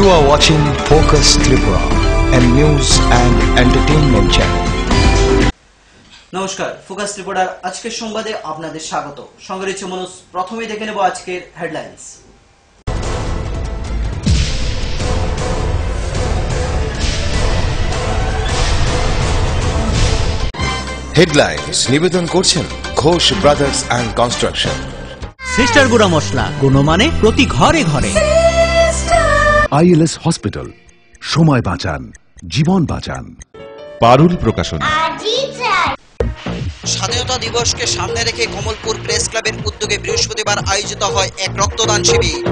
You are watching Focus Tripura, a news and entertainment channel. নমস্কার, focus ত্রিপুরার আজকের সংবাদে আপনাদের স্বাগত। সঙ্গে রয়েছে মনোজ। প্রথমেই দেখে নেব আজকের হেডলাইন্স। হেডলাইন্স নিবেদন করছেন Ghosh brothers and construction. Sister গুঁড়া মশলা, গুণমানে প্রতি ঘরে ঘরে। ILS হসপিটাল, সময় বাঁচান, জীবন বাঁচান। পারুল প্রকাশন। স্বাধীনতা দিবসকে সামনে রেখে কমলপুর প্রেস ক্লাবের উদ্যোগে বৃহস্পতিবার আয়োজিত হয় এক রক্তদান শিবির।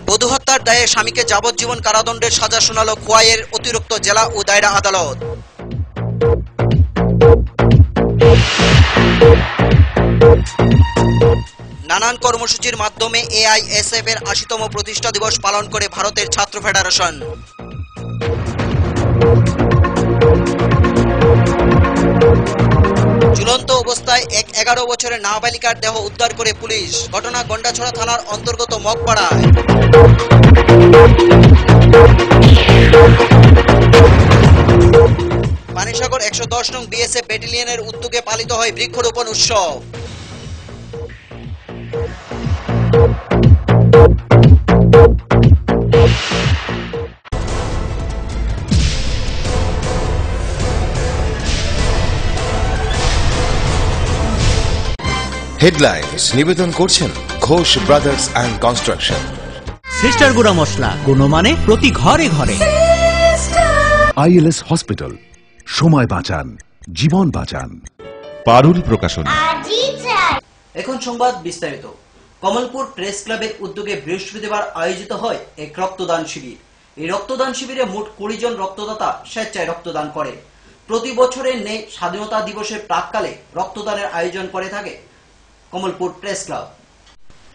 বধূ হত্যার দায়ে স্বামীকে যাবজ্জীবন কারাদণ্ডের সাজা শোনাল খোয়াইয়ের অতিরিক্ত জেলা ও দায়রা আদালত। নানান কর্মসূচির মাধ্যমে AISF এর ৮০তম প্রতিষ্ঠা দিবস পালন করে ভারতের ছাত্র ফেডারেশন। ঝুলন্ত অবস্থায় এক ১১ বছরের নাবালিকার দেহ উদ্ধার করে পুলিশ। ঘটনা গন্ডাছড়া থানার অন্তর্গত মগপাড়ায়। পানিসাগর ১১০ নং BSF ব্যাটালিয়নের উদ্যোগে পালিত হয় বৃক্ষরোপণ উৎসব। হেডলাইন্স নিবেদন করছেন Ghosh brothers and construction. Sister গুঁড়া মশলা, গুণমানে প্রতি ঘরে ঘরে। ILS হসপিটাল, সময় বাঁচান, জীবন বাঁচান। পারুল প্রকাশন। এখন সংবাদ বিস্তারিত। কমলপুর প্রেস ক্লাবের উদ্যোগে বৃহস্পতিবার আয়োজিত হয় এক রক্তদান শিবির। এই রক্তদান শিবিরে মোট ২০ জন রক্তদাতা স্বেচ্ছায় রক্তদান করে। প্রতি বছরের ন্যায় স্বাধীনতা দিবসের প্রাক্কালে রক্তদানের আয়োজন করে থাকে কমলপুর প্রেস ক্লাব।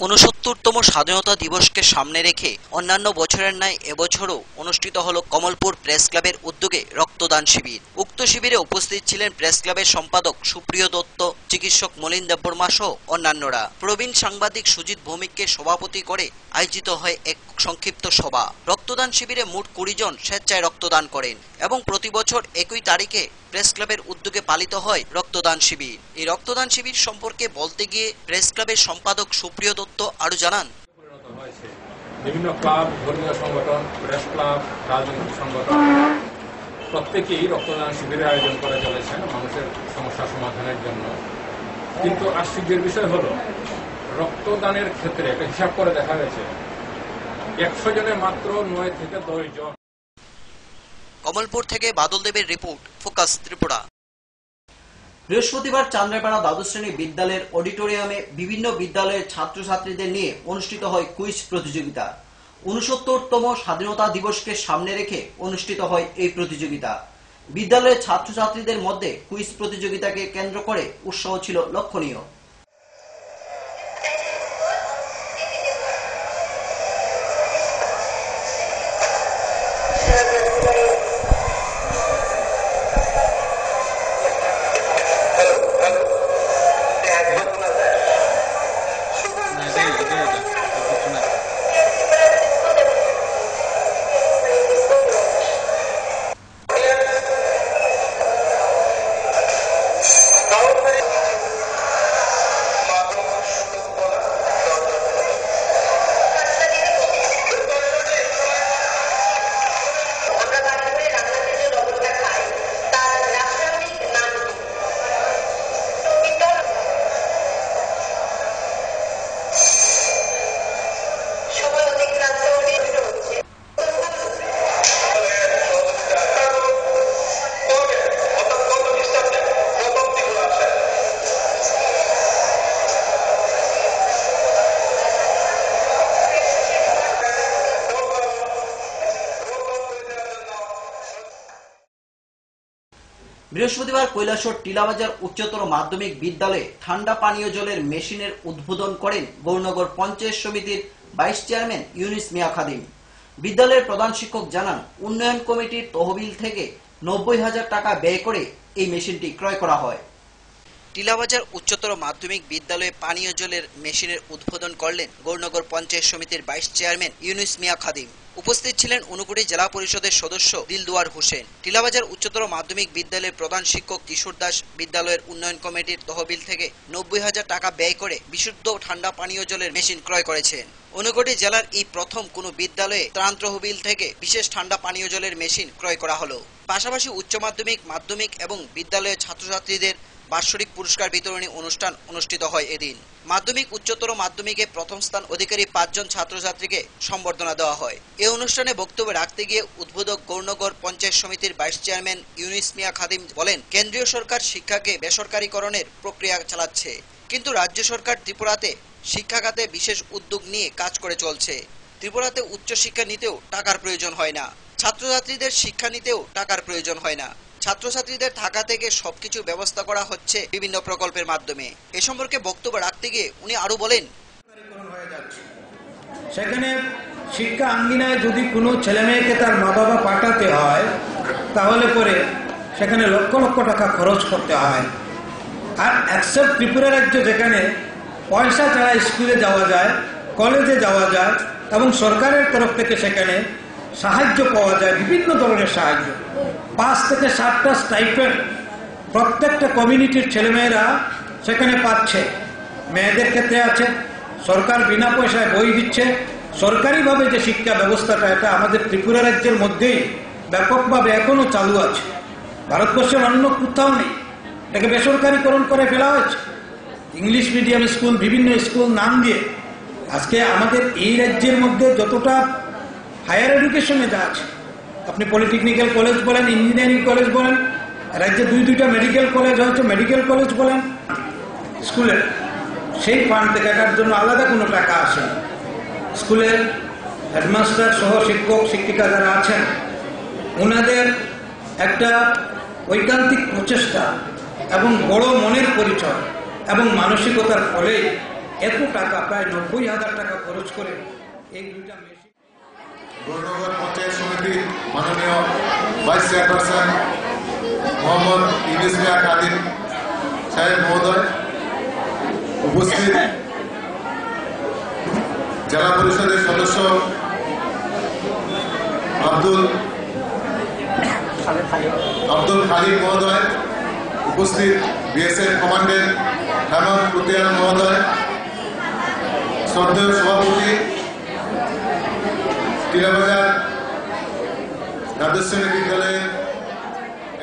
৬৯তম স্বাধীনতা দিবসকে সামনে রেখে অন্যান্য বছরের ন্যায় এবছরও অনুষ্ঠিত হল কমলপুর প্রেস ক্লাবের উদ্যোগে রক্তদান শিবির। উক্ত শিবিরে উপস্থিত ছিলেন প্রেস ক্লাবের সম্পাদক সুপ্রিয় দত্ত, চিকিৎসক মলিন দেববর্মা সহ অন্যান্যরা। প্রবীণ সাংবাদিক সুজিত ভৌমিককে সভাপতি করে আয়োজিত হয় এক সংক্ষিপ্ত সভা। রক্তদান শিবিরে মোট ২০ জন স্বেচ্ছায় রক্তদান করেন এবং প্রতি বছর একই তারিখে প্রেস ক্লাবের উদ্যোগে পালিত হয় রক্তদান শিবির। এই রক্তদান শিবির সম্পর্কে বলতে গিয়ে প্রেস ক্লাবের সম্পাদক সুপ্রিয় দত্ত আরো জানান, বিভিন্ন ক্লাব, ধর্মীয় সংগঠন, প্রেস ক্লাব, রাজনৈতিক সংগঠন প্রত্যেকেই রক্তদান শিবিরের আয়োজন করে চলেছেন মানুষের সমস্যা সমাধানের জন্য। কিন্তু আশ্চর্যের বিষয় হলো রক্তদানের ক্ষেত্রে একটা হিসাব করে দেখা গেছে ১০০ জনে মাত্র ৯ থেকে ১০ জন। কমলপুর থেকে বাদল দেবের রিপোর্ট, ফোকাস ত্রিপুরা। বৃহস্পতিবার চান্দ্রাপাড়া দ্বাদশ শ্রেণী বিদ্যালয়ের অডিটোরিয়ামে বিভিন্ন বিদ্যালয়ের ছাত্রছাত্রীদের নিয়ে অনুষ্ঠিত হয় কুইজ প্রতিযোগিতা। ৬৯তম স্বাধীনতা দিবসকে সামনে রেখে অনুষ্ঠিত হয় এই প্রতিযোগিতা। বিদ্যালয়ের ছাত্রছাত্রীদের মধ্যে কুইজ প্রতিযোগিতাকে কেন্দ্র করে উৎসাহ ছিল লক্ষণীয়। বৃহস্পতিবার কৈলাসহর টিলাবাজার উচ্চতর মাধ্যমিক বিদ্যালয়ে ঠান্ডা পানীয় জলের মেশিনের উদ্বোধন করেন গৌরনগর পঞ্চায়েত সমিতির ভাইস চেয়ারম্যান ইউনুস মিয়া খাদিম। বিদ্যালয়ের প্রধান শিক্ষক জানান, উন্নয়ন কমিটির তহবিল থেকে ৯০,০০০ টাকা ব্যয় করে এই মেশিনটি ক্রয় করা হয়। টিলাবাজার উচ্চতর মাধ্যমিক বিদ্যালয়ে পানীয় জলের মেশিনের উদ্বোধন করলেন গৌরনগর পঞ্চায়েত সমিতির ভাইস চেয়ারম্যান ইউনুস মিয়া খাদিম। উপস্থিত ছিলেন ঊনকোটি জেলা পরিষদের সদস্য দিলদুয়ার হোসেন। টিলাবাজার উচ্চতর মাধ্যমিক বিদ্যালয়ের প্রধান শিক্ষক কিশোর দাস বিদ্যালয়ের উন্নয়ন কমিটির তহবিল থেকে 90,000 টাকা ব্যয় করে বিশুদ্ধ ঠান্ডা পানীয় জলের মেশিন ক্রয় করেছেন। ঊনকোটি জেলার এই প্রথম কোনো বিদ্যালয়ে ত্রাণ তহবিল থেকে বিশেষ ঠান্ডা পানীয় জলের মেশিন ক্রয় করা হলো। পাশাপাশি উচ্চ মাধ্যমিক, মাধ্যমিক এবং বিদ্যালয়ের ছাত্রছাত্রীদের বার্ষিক পুরস্কার বিতরণী অনুষ্ঠান অনুষ্ঠিত হয় এদিন। মাধ্যমিক, উচ্চতর মাধ্যমিকে প্রথম স্থান অধিকারী 5 জন ছাত্রছাত্রীকে সম্বর্ধনা দেওয়া হয়। এই অনুষ্ঠানে বক্তব্য রাখতে গিয়ে উদ্বোধক গৌরনগর পঞ্চায়েত সমিতির ভাইস চেয়ারম্যান ইউনুস মিয়া খাদিম বলেন, কেন্দ্রীয় সরকার শিক্ষাকে বেসরকারীকরণের প্রক্রিয়া চালাচ্ছে, কিন্তু রাজ্য সরকার ত্রিপুরাতে শিক্ষা খাতে বিশেষ উদ্যোগ নিয়ে কাজ করে চলছে। ত্রিপুরাতে উচ্চশিক্ষা নিতেও টাকার প্রয়োজন হয় না, ছাত্রছাত্রীদের শিক্ষা নিতেও টাকার প্রয়োজন হয় না। ছাত্রছাত্রীদের থাকা থেকে সবকিছু ব্যবস্থা করা হচ্ছে বিভিন্ন প্রকল্পের মাধ্যমে। এ সম্পর্কে বক্তব্য রাখতে গিয়ে উনি আরো বলেন, সেখানে শিক্ষা আঙ্গিনায় যদি কোনো ছেলে মেয়েকে তার মা বাবা পাঠাতে হয় তাহলে পরে সেখানে লক্ষ লক্ষ টাকা খরচ করতে হয়। আর অ্যাকসেপ্ট ত্রিপুরা রাজ্য যেখানে পয়সা ছাড়া স্কুলে যাওয়া যায়, কলেজে যাওয়া যায় এবং সরকারের তরফ থেকে সেখানে সাহায্য পাওয়া যায়, বিভিন্ন ধরনের সাহায্য। 5 থেকে 7টা স্টাইপেন্ড প্রত্যেকটা কমিউনিটির ছেলেমেয়েরা সেখানে পাচ্ছে। মেয়েদের ক্ষেত্রে আছে, সরকার বিনা পয়সায় বই দিচ্ছে। সরকারিভাবে যে শিক্ষা ব্যবস্থাটা, এটা আমাদের ত্রিপুরা রাজ্যের মধ্যেই ব্যাপকভাবে এখনো চালু আছে, ভারতবর্ষের অন্য কোথাও নেই। এটাকে বেসরকারীকরণ করে ফেলা হয়েছে। ইংলিশ মিডিয়াম স্কুল, বিভিন্ন স্কুল নাম দিয়ে আজকে আমাদের এই রাজ্যের মধ্যে যতটা হায়ার এডুকেশনে যা আছে, আপনি পলিটেকনিক্যাল কলেজ বলেন, ইঞ্জিনিয়ারিং কলেজ বলেন, রাজ্যে 2-2টা মেডিকেল কলেজ হয়েছে, মেডিকেল কলেজ বলেন, স্কুলের সেই ফান্ড থেকে এটার জন্য আলাদা কোনো টাকা আসে না। স্কুলের হেডমাস্টার সহ শিক্ষক শিক্ষিকা যারা আছেন, ওনাদের একটা ঐকান্তিক প্রচেষ্টা এবং বড় মনের পরিচয় এবং মানসিকতার ফলে এত টাকা, প্রায় 90,000 টাকা খরচ করে এই 2টা মেশিন। গৌরনগর পঞ্চায়েত সমিতির মাননীয় ভাইস চেয়ারপারসন মোহাম্মদ ইউনুস মিয়া খাদিম সাহেব মহোদয়, উপস্থিত জেলা পরিষদের সদস্য আব্দুল খালিদ মহোদয়, উপস্থিত বিএসএফ কমান্ডেন্ট হেমন্ত কুতিয়ান মহোদয়, শ্রদ্ধেয় সভাপতি টিলাবাজার দ্বাদশ শ্রেণী বিদ্যালয়ের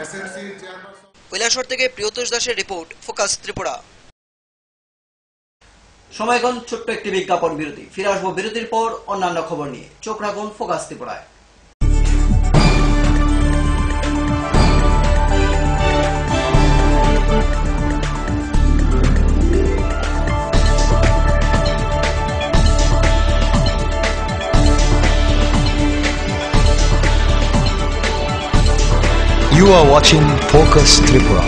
এসএমসি চেয়ারপারসন। কৈলাসহর থেকে প্রিয়তোষ দাসের রিপোর্ট, ফোকাস ত্রিপুরা। সময় এখন ছোট্ট একটি বিজ্ঞাপন বিরতি। ফিরে আসবো বিরতির পর অন্যান্য খবর নিয়ে। চোখ রাখুন ফোকাস ত্রিপুরায়। You are watching Focus Tripura,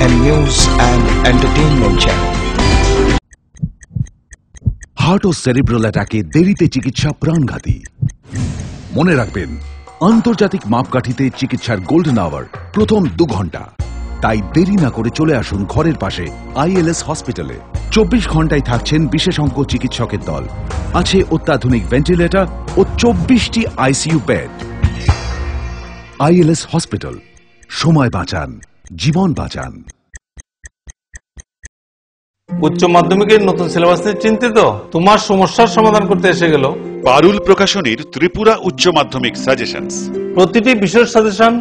a news and entertainment channel. Heart ও সেরিব্রাল অ্যাটাকে দেরিতে চিকিৎসা প্রাণঘাতী। মনে রাখবেন, আন্তর্জাতিক মাপকাঠিতে চিকিৎসার গোল্ডেন আওয়ার প্রথম 2 ঘন্টা। তাই দেরি না করে চলে আসুন ঘরের পাশে ILS হসপিটালে। 24 ঘন্টায় থাকছেন বিশেষজ্ঞ চিকিৎসকের দল, আছে অত্যাধুনিক ভেন্টিলেটর ও 24টি ICU বেড। ILS হসপিটাল, সময় বাঁচান, জীবন বাঁচান। উচ্চ মাধ্যমিকের নতুন সিলেবাস নিয়ে চিন্তিত? তোমার সমস্যার সমাধান করতে এসে গেল পারুল প্রকাশনীর ত্রিপুরা উচ্চ মাধ্যমিক সাজেশনস। প্রতিটি বিষয়ের সাজেশন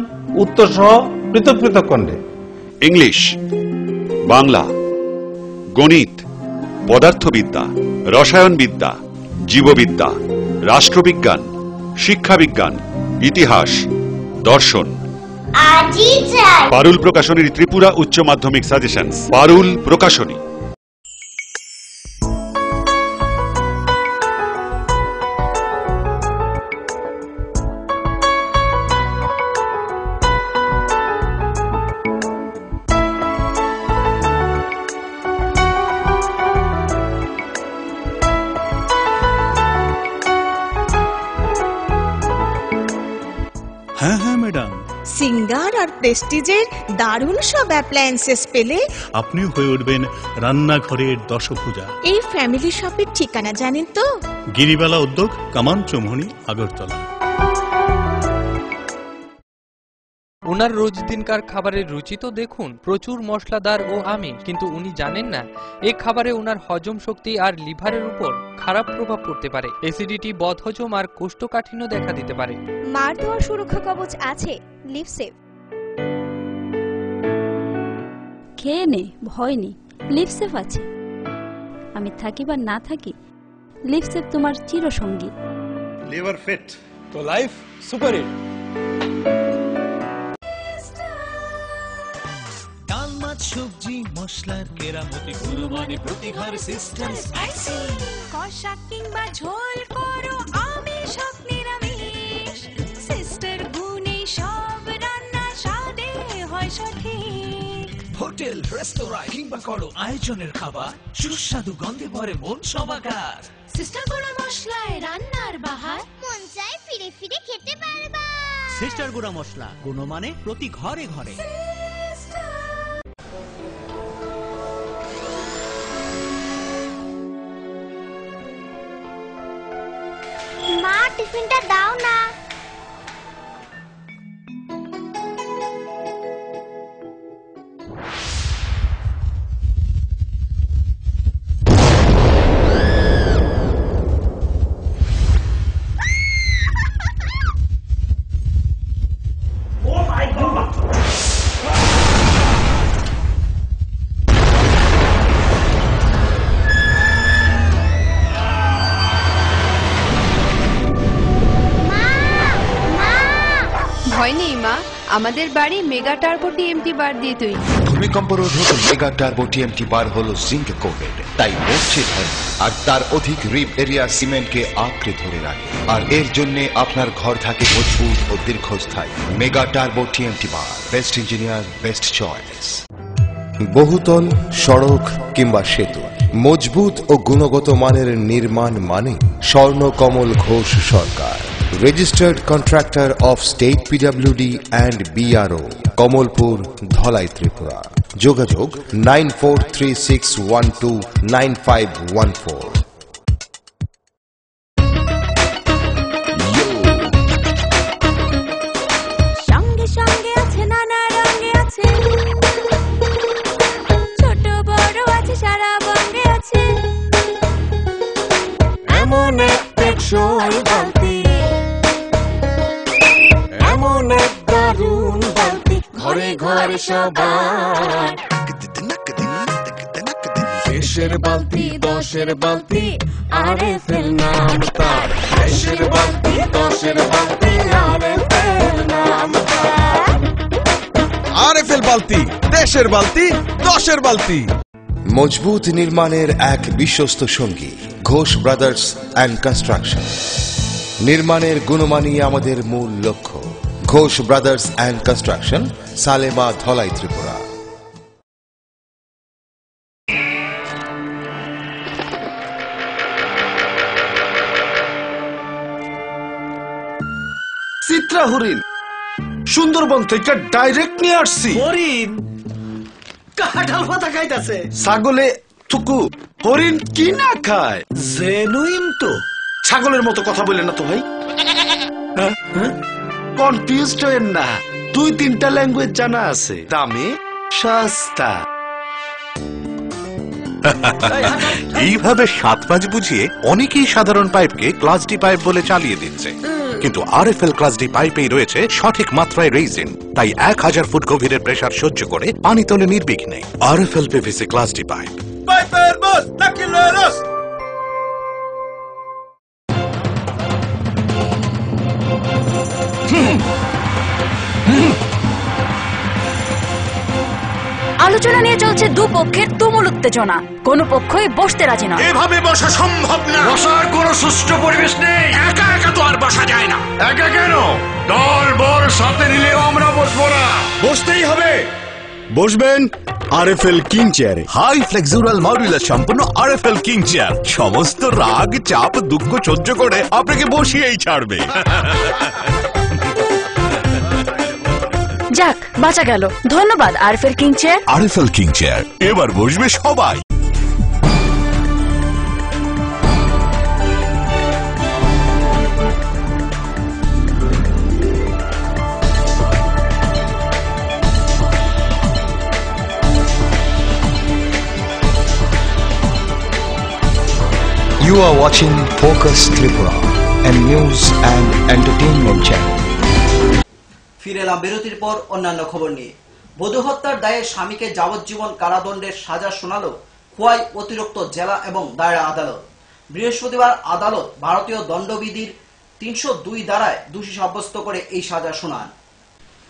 উত্তর সহ পৃথক পৃথক খণ্ডে। ইংলিশ, বাংলা, গণিত, পদার্থবিদ্যা, রসায়নবিদ্যা, জীববিদ্যা, রাষ্ট্রবিজ্ঞান, শিক্ষাবিজ্ঞান, ইতিহাস, দর্শন। পারুল প্রকাশনীর ত্রিপুরা উচ্চ মাধ্যমিক সাজেশনস। পারুল প্রকাশনী। হ্যাঁ হ্যাঁ ম্যাডাম, সিঙ্গারা আর প্রেস্টিজের দারুণ সব অ্যাপ্লায়েন্সেস পেলে আপনিও হয়ে উঠবেন রান্নাঘরের দশভুজা। এই ফ্যামিলি শপের ঠিকানা জানেন তো? গিরিবালা উদ্যোগ, কামান চৌমুহনী, আগরতলা। ওনার রোজ দিনকার খাবারের রুচি তো দেখুন, প্রচুর মশলাদার ও আমিষ, কিন্তু উনি জানেন না এই খাবারে ওনার হজম শক্তি আর লিভারের উপর খারাপ প্রভাব পড়তে পারে। অ্যাসিডিটি, বদহজম আর কোষ্ঠকাঠিন্য দেখা দিতে পারে। মার দেওয়া সুরক্ষা কবচ আছে লিভসেভ। খেয়ে নে, ভয় নেই, লিভসেভ আছে। আমি থাকি বা না থাকি, লিভসেভ তোমার চিরসঙ্গী। লিভার ফিট তো লাইফ সুপার হিট। সবজি মশলার কেরামতি গুণমানে প্রতি ঘর সিস্টেম স্পাইসি। কষা কিংবা ঝোল করো আমিষ হোক নিরামিষ, সিস্টার গুণে সব রান্না স্বাদে হয় সঠিক। হোটেল, রেস্তোরাঁ কিংবা করো আয়োজনের খাবার, সুস্বাদু গন্ধে ভরে মন সমাকার। সিস্টার গুঁড়া মশলায় রান্নার বাহার, মন চায় ফিরে ফিরে খেতে পারবা। সিস্টার গুঁড়া মশলা, গুণমানে প্রতি ঘরে ঘরে। মা, টিফিনটা দাও না। ভয় নেই মা, আমাদের বাড়ি মেগা টার্বো টিএমটি বার দিয়ে তৈরি। ভূমিকম্প রোধক মেগা টার্বো টিএমটি বার হলো জিঙ্ক কোটেড, তাই মরছে ধরে আর তার অধিক রিপ এরিয়া সিমেন্টকে আঁকড়ে ধরে রাখে, আর এর জন্য আপনার ঘর থাকে মজবুত ও দীর্ঘস্থায়ী। মেগা টার্বো টিএমটি বার, বেস্ট ইঞ্জিনিয়ার, বেস্ট চয়েস। বহুতল, সড়ক কিংবা সেতু, মজবুত ও গুণগত মানের নির্মাণ মানে Swarnakamal Ghosh Sarkar, registered contractor of state PWD and BRO, Kamalpur, Dhalai, Tripura. যোগাযোগ 9436129514। সঙ্গে সঙ্গে আছে, নানা রঙে আছে, ছোট বড় আছে, সারা বঙ্গে আছে। এমন এক টেকসই বালতি, এমন এক দারুণ বালতি, ঘরে ঘরে সবার। দেশের বালতি, দশের বালতি, আরএফএল নাম তার। দেশের বালতি, দশের বালতি, আরএফএল নাম তার। আরএফএল বালতি, দেশের বালতি, দশের বালতি। মজবুত নির্মাণের এক বিশ্বস্ত সঙ্গী, ঘোষ ব্রাদার্স অ্যান্ড কনস্ট্রাকশন। নির্মাণের গুণমানই আমাদের মূল লক্ষ্য। Ghosh brothers and construction, Salema, Dhalai, Tripura. Chitra হরিণ সুন্দরবন থেকে ডাইরেক্ট নিয়ে আসছি। হরিণ কাঁঠাল পাতা খাইতাছে। ছাগলে থুকু, হরিণ কি না খায়? জেনুইন তো। ছাগলের মতো কথা বলে না তো ভাই। কনফিউজড হয়েন না, 2-3টা ল্যাঙ্গুয়েজ জানা আছে, দামে সস্তা। এইভাবে 7-5 বুঝিয়ে অনেকেই সাধারণ পাইপকে ক্লাস ডি পাইপ বলে চালিয়ে দিচ্ছে, কিন্তু আরএফএল ক্লাস ডি পাইপেই রয়েছে সঠিক মাত্রায় রেইজিন, তাই 1000 ফুট গভীরের প্রেসার সহ্য করে পানি তোলে নির্বিঘ্নে। RFL PVC class D pipe. পাইপের বস নাকি লরস। আলোচনা নিয়ে চলছে দুপক্ষের তুমুল উত্তেজনা, কোনো পক্ষই বসতে রাজি নয়। এভাবে বসা সম্ভব না, বসার কোনো সুষ্ঠু পরিবেশ নেই। একা একা তো আর বসা যায় না। একা কেন, দল বল সাথে নিলেও আমরা বসবো না, বসতেই হবে। বসবেন আরএফএল কিং চেয়ারে। হাই ফ্লেক্সুরাল মডুলার সম্পন্ন আরএফএল কিং চেয়ার সমস্ত রাগ, চাপ, দুঃখ সহ্য করে আপনাকে বসিয়েই ছাড়বে। যাক বাঁচা গেল। ধন্যবাদ RFL king chair. RFL king chair, এবার বসবে সবাই। You are watching Focus Tripura, a news and entertainment channel. ফিরে এলাম বিরতির পর অন্যান্য খবর নিয়ে। বধূ হত্যার দায়ে স্বামীকে যাবজ্জীবন কারাদণ্ডের সাজা শোনালো খোয়াই অতিরিক্ত জেলা এবং দায়রা আদালত। বৃহস্পতিবার আদালত ভারতীয় দণ্ডবিধির 302 ধারায় দোষী সাব্যস্ত করে এই সাজা শোনান।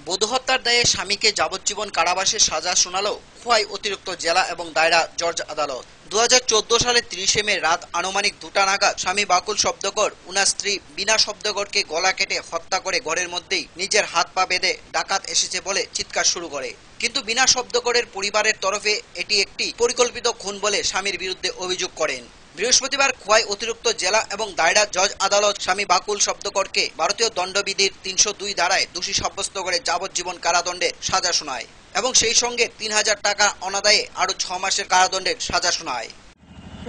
বধূ হত্যার দায়ে স্বামীকে যাবজ্জীবন কারাবাসের সাজা শোনালো খোয়াই অতিরিক্ত জেলা এবং দায়রা জজ আদালত। 2014 সালের 30 মে রাত আনুমানিক 2টা নাগাদ স্বামী বাকুল শব্দকর উনার স্ত্রী বিনা শব্দকরকে গলা কেটে হত্যা করে ঘরের মধ্যেই নিজের হাত পা বেঁধে ডাকাত এসেছে বলে চিৎকার শুরু করে। কিন্তু বিনা শব্দকরের পরিবারের তরফে এটি একটি পরিকল্পিত খুন বলে স্বামীর বিরুদ্ধে অভিযোগ করেন। বৃহস্পতিবার খোয়াই অতিরিক্ত জেলা এবং দায়রা জজ আদালত স্বামী বাকুল শব্দকরকে ভারতীয় দণ্ডবিধির 302 ধারায় দোষী সাব্যস্ত করে যাবজ্জীবন কারাদণ্ডের সাজা শোনায় এবং সেই সঙ্গে 3000 টাকা অনাদায়ে আরো 6 মাসের কারাদণ্ডের সাজা শোনায়।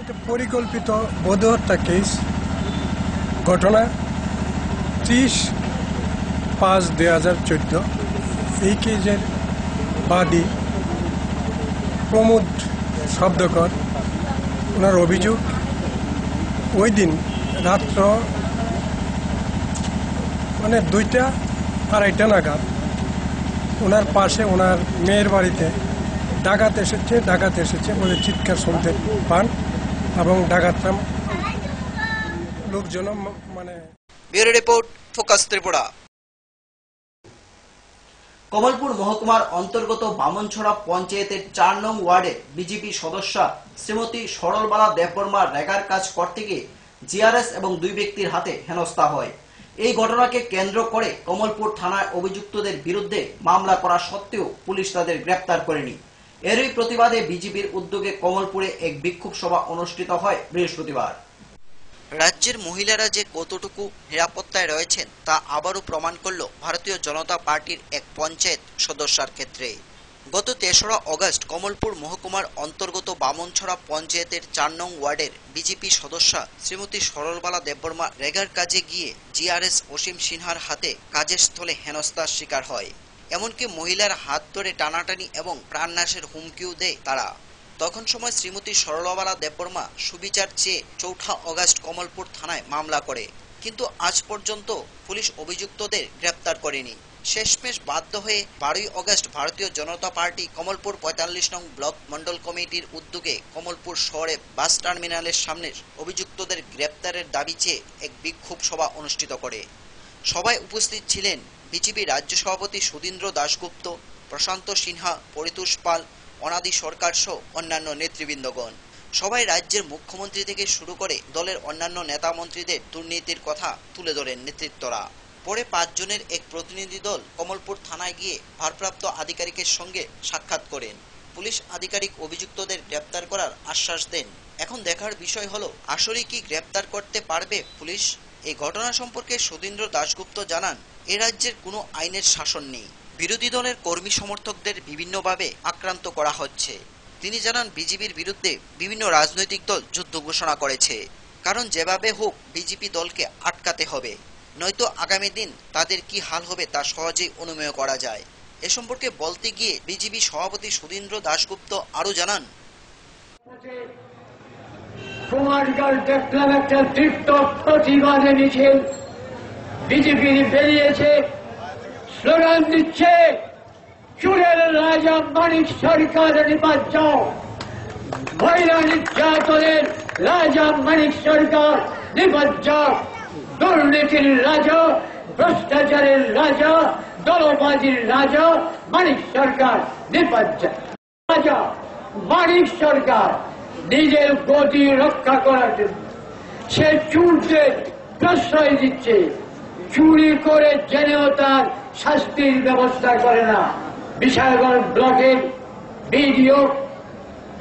এটা পরিকল্পিত বধূ হত্যা কেস, ঘটনা 30/5/2014। এই কেসের বাদী প্রমোদ শব্দকর, ওনার অভিযোগ ওই দিন রাত্র 2টা-2:30 নাগাদ ওনার পাশে ওনার মেয়ের বাড়িতে ডাকাত এসেছে বলে চিৎকার শুনতে পান এবং ডাকাতরা লোকজন bureau report, focus Tripura. Kamalpur মহকুমার অন্তর্গত বামনছড়া পঞ্চায়েতের 4 নং ওয়ার্ডের বিজেপি সদস্যা শ্রীমতী সরলবালা দেববর্মা রেগার কাজ করতে গিয়ে জিআরএস এবং 2 ব্যক্তির হাতে হেনস্থা হয়। এই ঘটনাকে কেন্দ্র করে কমলপুর থানায় অভিযুক্তদের বিরুদ্ধে মামলা করা সত্ত্বেও পুলিশ তাদের গ্রেপ্তার করেনি। এরই প্রতিবাদে বিজেপির উদ্যোগে কমলপুরে এক বিক্ষোভ সভা অনুষ্ঠিত হয় বৃহস্পতিবার। রাজ্যের মহিলারা যে কতটুকু নিরাপত্তায় রয়েছেন তা আবারও প্রমাণ করল ভারতীয় জনতা পার্টির এক পঞ্চায়েত সদস্যার ক্ষেত্রে। গত 3রা অগস্ট কমলপুর মহকুমার অন্তর্গত বামনছড়া পঞ্চায়েতের 4 নং ওয়ার্ডের বিজেপি সদস্যা শ্রীমতী সরলবালা দেববর্মা রেগার কাজে গিয়ে জিআরএস অসীম সিনহার হাতে কাজের স্থলে হেনস্থার শিকার হয়। এমনকি মহিলার হাত ধরে টানাটানি এবং প্রাণনাশের হুমকিও দেয় তারা। তখন সময় শ্রীমতী সরলবালা দেববর্মা সুবিচার চেয়ে 4 অগস্ট কমলপুর থানায় মামলা করে, কিন্তু আজ পর্যন্ত পুলিশ অভিযুক্তদের গ্রেপ্তার করেনি। শেষমেশ বাধ্য হয়ে 12 অগস্ট ভারতীয় জনতা পার্টি কমলপুর 45 নং ব্লক মন্ডল কমিটির উদ্যোগে কমলপুর শহরে বাস টার্মিনালের সামনে অভিযুক্তদের গ্রেপ্তারের দাবি চেয়ে এক বিক্ষোভ সভা অনুষ্ঠিত করে। সভায় উপস্থিত ছিলেন বিজেপি রাজ্য সভাপতি সুধীন্দ্র দাশগুপ্ত, প্রশান্ত সিনহা, পরিতোষ পাল, অনাদি সরকার সহ অন্যান্য নেতৃবৃন্দগণ। সবাই রাজ্যের মুখ্যমন্ত্রী থেকে শুরু করে দলের অন্যান্য নেতা মন্ত্রীদের দুর্নীতির কথা তুলে ধরেন নেতৃত্বরা। পরে 5 জনের এক প্রতিনিধি দল কমলপুর থানায় গিয়ে ভারপ্রাপ্ত আধিকারিকের সঙ্গে সাক্ষাৎ করেন। পুলিশ আধিকারিক অভিযুক্তদের গ্রেপ্তার করার আশ্বাস দেন। এখন দেখার বিষয় হলো আসলে কি গ্রেপ্তার করতে পারবে পুলিশ। এই ঘটনা সম্পর্কে সুধীন্দ্র দাশগুপ্ত জানান, এ রাজ্যের কোনো আইনের শাসন নেই, বিরোধী দলের কর্মী সমর্থকদের বিভিন্নভাবে আক্রান্ত করা হচ্ছে। তিনি জানান, বিজেপির বিরুদ্ধে বিভিন্ন রাজনৈতিক দল যুদ্ধ ঘোষণা করেছে, কারণ যেভাবে হোক বিজেপি দলকে আটকাতে হবে, নয়তো আগামী দিন তাদের কি হাল হবে তা সহজেই অনুমেয় করা যায়। এ সম্পর্কে বলতে গিয়ে বিজেপি সভাপতি সুধীন্দ্র দাশগুপ্ত আরো জানান, দেখলাম একটা তীব্র প্রতিবাদে মিছিল বিজেপি বেরিয়েছে, স্লোগান দিচ্ছে চুরের রাজা মানিক সরকার নিপাত যাও, মহিলা নির্যাতনের রাজা মানিক সরকার নিপাত যাও, দুর্নীতির রাজা, ভ্রষ্টাচারের রাজা, দলবাজির রাজা মানিক সরকার নিপাত যাও। রাজা মানিক সরকার নিজের গতি রক্ষা করার জন্য সে চুরদের প্রশ্রয় দিচ্ছে, চুরি করে জেনেও তার শাস্তির ব্যবস্থা করে না। বিশালগড় ব্লকের বিডিও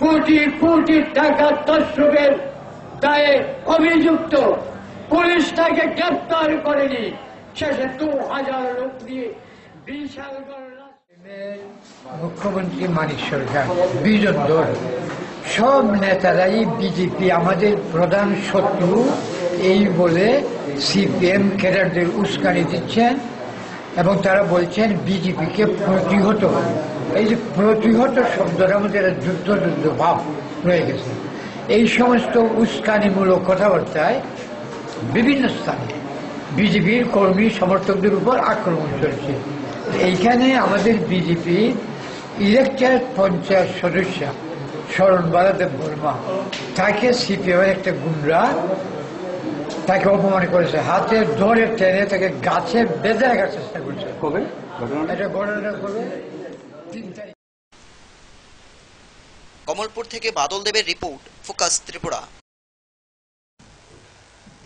কোটি কোটি টাকা তছরুপের দায়ে অভিযুক্ত, পুলিশ তাকে গ্রেপ্তার করেনি। শেষে 2000 লোক দিয়ে বিশালগড় মুখ্যমন্ত্রী মানিক সরকার বিজন দল সব নেতারাই বিজেপি আমাদের প্রধান শত্রু এই বলে সিপিএম ক্যাডারদের উস্কানি দিচ্ছেন এবং তারা বলছেন বিজেপিকে প্রতিহত, এই যে প্রতিহত শব্দটা আমাদের যুদ্ধ ভাব রয়ে গেছে। এই সমস্ত উস্কানিমূলক কথাবার্তায় বিভিন্ন স্থানে বিজেপির কর্মী সমর্থকদের উপর আক্রমণ চলছে। এইখানে আমাদের বিজেপি ইলেকটেড পঞ্চায়েত সদস্য শরণ বালাদেব বর্মা, তাকে সিপিএমের একটা গুন্ডা তাকে অপমান করেছে, হাতে ধরে টেনে তাকে গাছে বেঁধে রাখার চেষ্টা করছে। এটা ঘটনাটা করবে 3 তারিখ। কমলপুর থেকে বাদল দেবের রিপোর্ট, ফোকাস ত্রিপুরা।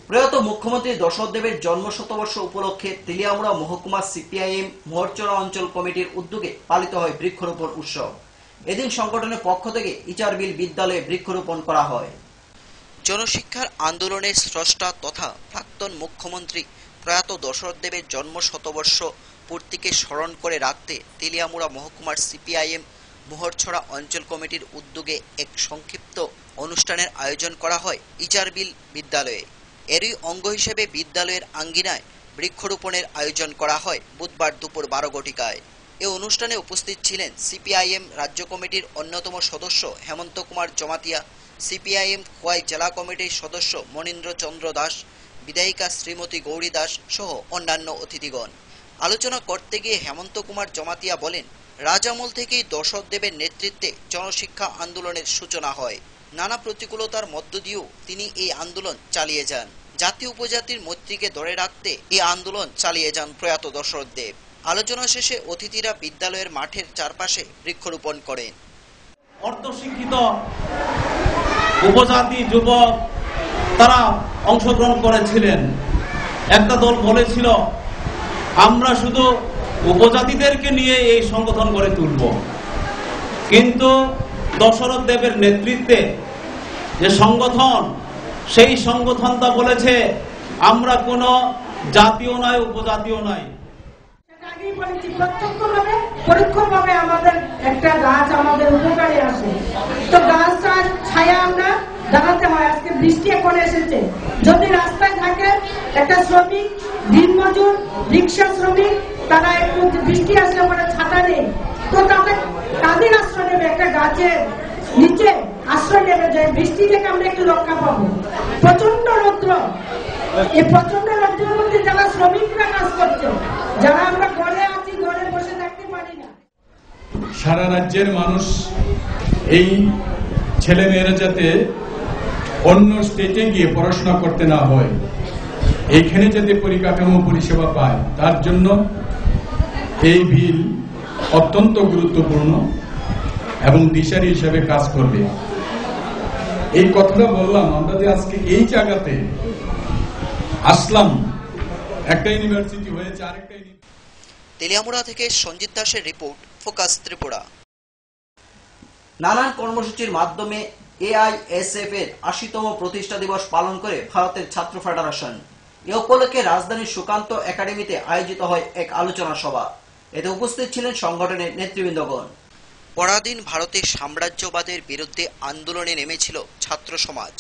প্রয়াত মুখ্যমন্ত্রী দশরথ দেবের জন্ম শতবর্ষ উপলক্ষে তেলিয়ামুড়া মহকুমা সিপিআইএম মোহরচরা অঞ্চল কমিটির উদ্যোগে পালিত হয় বৃক্ষরোপণ উৎসব। এদিন সংগঠনের পক্ষ থেকে ইচারবিল বিদ্যালয়ে বৃক্ষরোপণ করা হয়। জনশিক্ষার আন্দোলনের স্রষ্টা তথা প্রাক্তন মুখ্যমন্ত্রী প্রয়াত দশরথ দেবের জন্ম শতবর্ষ পূর্তিকে স্মরণ করে রাখতে তেলিয়ামুড়া মহকুমার সিপিআইএম মোহরছড়া অঞ্চল কমিটির উদ্যোগে এক সংক্ষিপ্ত অনুষ্ঠানের আয়োজন করা হয় ইচারবিল বিদ্যালয়ে। এরই অঙ্গ হিসেবে বিদ্যালয়ের আঙ্গিনায় বৃক্ষরোপণের আয়োজন করা হয় বুধবার দুপুর 12 ঘটিকায়। এ অনুষ্ঠানে উপস্থিত ছিলেন সিপিআইএম রাজ্য কমিটির অন্যতম সদস্য হেমন্ত কুমার জমাতিয়া, সিপিআইএম খোয়াই জেলা কমিটির সদস্য মনীন্দ্র চন্দ্র দাস, বিধায়িকা শ্রীমতী গৌরী দাস সহ অন্যান্য অতিথিগণ। আলোচনা করতে গিয়ে হেমন্ত কুমার জমাতিয়া বলেন, রাজামল থেকেই দশরথ দেবের নেতৃত্বে জনশিক্ষা আন্দোলনের সূচনা হয়। নানা প্রতিকূলতার মধ্য দিয়েও তিনি এই আন্দোলন চালিয়ে যান। জাতি উপজাতির মৈত্রীকে ধরে রাখতে এই আন্দোলন চালিয়ে যান প্রয়াত দশরথ দেব। আলোচনা শেষে অতিথিরা বিদ্যালয়ের মাঠের চারপাশে বৃক্ষরোপণ করেন। অর্ধশিক্ষিত উপজাতি যুবক তারা অংশগ্রহণ করেছিলেন। একটা দল বলেছিল, আমরা শুধু উপজাতিদেরকে নিয়ে এই সংগঠন গড়ে তুলব, কিন্তু দশরথ দেবের নেতৃত্বে যে সংগঠন, সেই সংগঠনটা বলেছে আমরা কোনো জাতীয় নয়, উপজাতীয় নয়। প্রত্যক্ষভাবে পরোক্ষভাবে আমাদের একটা গাছ আমাদের উপকারে আসে, তো গাছটার ছায়া আমরা দাঁড়াতে হয়। আজকে বৃষ্টি এখন এসেছে, যদি রাস্তায় থাকে একটা শ্রমিক, দিনমজুর, রিক্সা শ্রমিক, তারা একটু বৃষ্টি আসলে পরে ছাতা নেই, তো তাদের আশ্রয় নেবে, একটা গাছের নিচে আশ্রয় নেবে, যে বৃষ্টি থেকে আমরা একটু রক্ষা পাবো। প্রচন্ড রৌদ্র, এই প্রচন্ড রৌদ্রের মধ্যে যারা শ্রমিকরা কাজ করছে, যারা আমরা ঘরে আছি, ঘরে বসে থাকতে পারি না। সারা রাজ্যের মানুষ এই ছেলে মেয়েরা যাতে অন্য স্টেটে গিয়ে পড়াশোনা করতে না হয়, এইখানে যাতে পরিকাঠামো পরিষেবা পায়, তার জন্য এই বিল অত্যন্ত গুরুত্বপূর্ণ এবং দিশারি হিসেবে কাজ করবে। এই কথাটা বললাম, আমরা যে আজকে এই জায়গাতে আসলাম, একটা ইউনিভার্সিটি হয়েছে, আরেকটা। তেলিয়ামুড়া থেকে সঞ্জিত দাসের রিপোর্ট, ফোকাস ত্রিপুরা। নানান কর্মসূচির মাধ্যমে এআইএসএফ এর ৮০তম প্রতিষ্ঠা দিবস পালন করে ভারতের ছাত্র ফেডারেশন। এ উপলক্ষে রাজধানীর সুকান্ত একাডেমিতে আয়োজিত হয় এক আলোচনা সভা। এতে উপস্থিত ছিলেন সংগঠনের নেতৃবৃন্দগণ। পরাধীন ভারতের সাম্রাজ্যবাদের বিরুদ্ধে আন্দোলনে নেমেছিল ছাত্র সমাজ।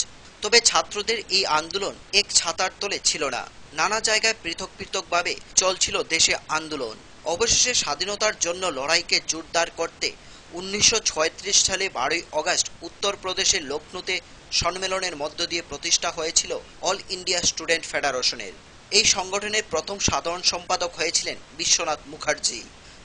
তবে ছাত্রদের এই আন্দোলন এক ছাতার তলে ছিল না, নানা জায়গায় পৃথক পৃথকভাবে চলছিল দেশে আন্দোলন। অবশেষে স্বাধীনতার জন্য লড়াইকে জোরদার করতে 1936 সালে 12ই আগস্ট উত্তরপ্রদেশের লখনউতে সম্মেলনের মধ্য দিয়ে প্রতিষ্ঠা হয়েছিল অল ইন্ডিয়া স্টুডেন্ট ফেডারেশনের। এই সংগঠনের প্রথম সাধারণ সম্পাদক হয়েছিলেন বিশ্বনাথ মুখার্জি।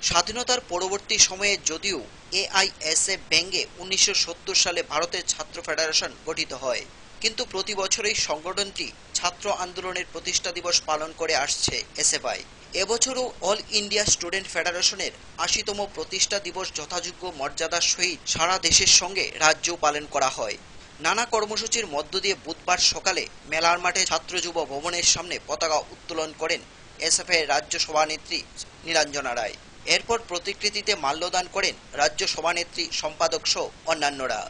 স্বাধীনতার পরবর্তী সময়ে যদিও এআইএসএফ ভেঙে 1970 সালে ভারতের ছাত্র ফেডারেশন গঠিত হয়, কিন্তু প্রতি বছর এই সংগঠনটি ছাত্র আন্দোলনের প্রতিষ্ঠা দিবস পালন করে আসছে এসএফআই। এবছরও অল ইন্ডিয়া স্টুডেন্ট ফেডারেশনের ৮০তম প্রতিষ্ঠা দিবস যথাযোগ্য মর্যাদার সহিত সারা দেশের সঙ্গে রাজ্যেও পালন করা হয়। নানা কর্মসূচির মধ্য দিয়ে বুধবার সকালে মেলার মাঠে ছাত্র যুব ভবনের সামনে পতাকা উত্তোলন করেন এসএফআই রাজ্য সভানেত্রী নীলাঞ্জনা রায়। এরপর প্রতিকৃতিতে মাল্যদান করেন রাজ্য সভানেত্রী, সম্পাদক সহ অন্যান্যরা।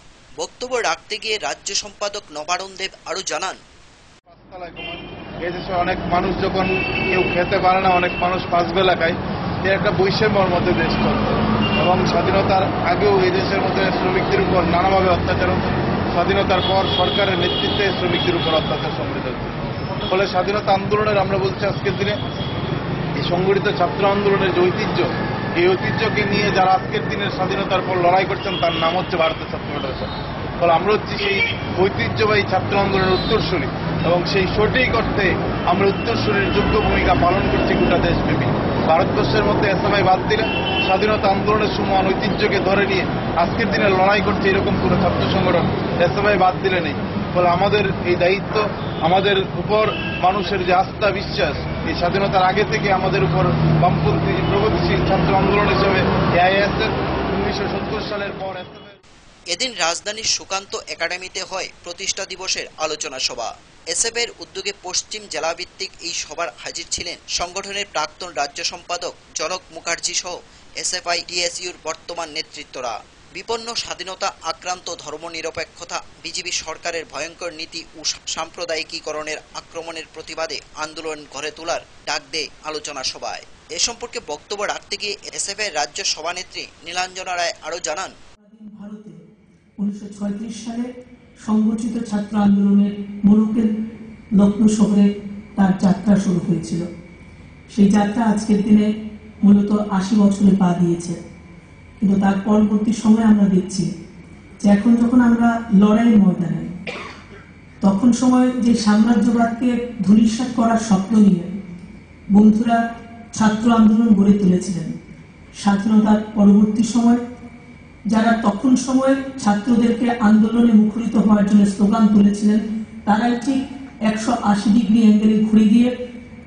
বক্তব্য রাখতে গিয়ে রাজ্য সম্পাদক নবারুণ দেব আরো জানান, এই দেশে অনেক মানুষ যখন কেউ খেতে পারে না, অনেক মানুষ পাঁচ বেলা খায়, একটা বৈষম্যর মধ্যে দেশ চলছে। এবং স্বাধীনতার আগেও এই দেশের মধ্যে শ্রমিকদের উপর নানাভাবে অত্যাচার হতো। স্বাধীনতার পর সরকারের নেতৃত্বে শ্রমিকদের উপর অত্যাচার সংঘটিত হচ্ছে। ফলে স্বাধীনতা আন্দোলনের আমরা বলছি আজকের দিনে এই সংগঠিত ছাত্র আন্দোলনের যে ঐতিহ্য, এই ঐতিহ্যকে নিয়ে যারা আজকের দিনের স্বাধীনতার পর লড়াই করছেন তার নাম হচ্ছে ভারতের ছাত্র ফেডারেশন। ফলে আমরা হচ্ছি সেই ঐতিহ্যবাহী ছাত্র আন্দোলনের উত্তরসূরি এবং সেই সঠিক অর্থে আমরা উত্তরসূরির যোগ্য ভূমিকা পালন করছি গোটা দেশব্যাপী। ভারতবর্ষের মধ্যে এসএফআই বাদ দিলে স্বাধীনতা আন্দোলনের সমান ঐতিহ্যকে ধরে নিয়ে আজকের দিনে লড়াই করছে এরকম কোনো ছাত্র সংগঠন এসএফআই বাদ দিলে নেই। ফলে আমাদের এই দায়িত্ব, আমাদের উপর মানুষের যে আস্থা বিশ্বাস, এই স্বাধীনতার আগে থেকে আমাদের উপর বামপন্থী প্রগতিশীল ছাত্র আন্দোলন হিসেবে এআইএসএফ 1970 সালের পর এদিন রাজধানীর সুকান্ত একাডেমিতে হয় প্রতিষ্ঠা দিবসের আলোচনা সভা। এসএফের উদ্যোগে পশ্চিম জেলাভিত্তিক এই সভার হাজির ছিলেন সংগঠনের প্রাক্তন রাজ্য সম্পাদক জনক মুখার্জি সহ এসএফআই ডিএসইউর বর্তমান নেতৃত্বরা। বিপন্ন স্বাধীনতা আক্রান্ত ধর্মনিরপেক্ষতা, বিজেপি সরকারের ভয়ঙ্কর নীতি ও সাম্প্রদায়িকীকরণের আক্রমণের প্রতিবাদে আন্দোলন গড়ে তোলার ডাক দেয় আলোচনা সভায়। এ সম্পর্কে বক্তব্য রাখতে গিয়ে এসএফের রাজ্য সভানেত্রী নীলাঞ্জনা রায় আরও জানান, 1936 সালে সংগঠিত ছাত্র আন্দোলনের মোড়কে লক্ষ্ণৌ শহরে তার যাত্রা শুরু হয়েছিল। সেই যাত্রা আজকের দিনে মূলত 80 বছরে পা দিয়েছে। কিন্তু তার পরবর্তী সময় আমরা দেখছি যে এখন যখন আমরা লড়াইয়ের ময়দানে, তখন সময় যে সাম্রাজ্যবাদকে ধূলিসাৎ করার স্বপ্ন নিয়ে বন্ধুরা ছাত্র আন্দোলন গড়ে তুলেছিলেন। স্বাধীনতার পরবর্তী সময় যারা তখন সময় ছাত্রদেরকে আন্দোলনে মুখরিত হওয়ার জন্য স্লোগান তুলেছিলেন, তারাই ঠিক 180 ডিগ্রি অ্যাঙ্গেলে ঘুরে গিয়ে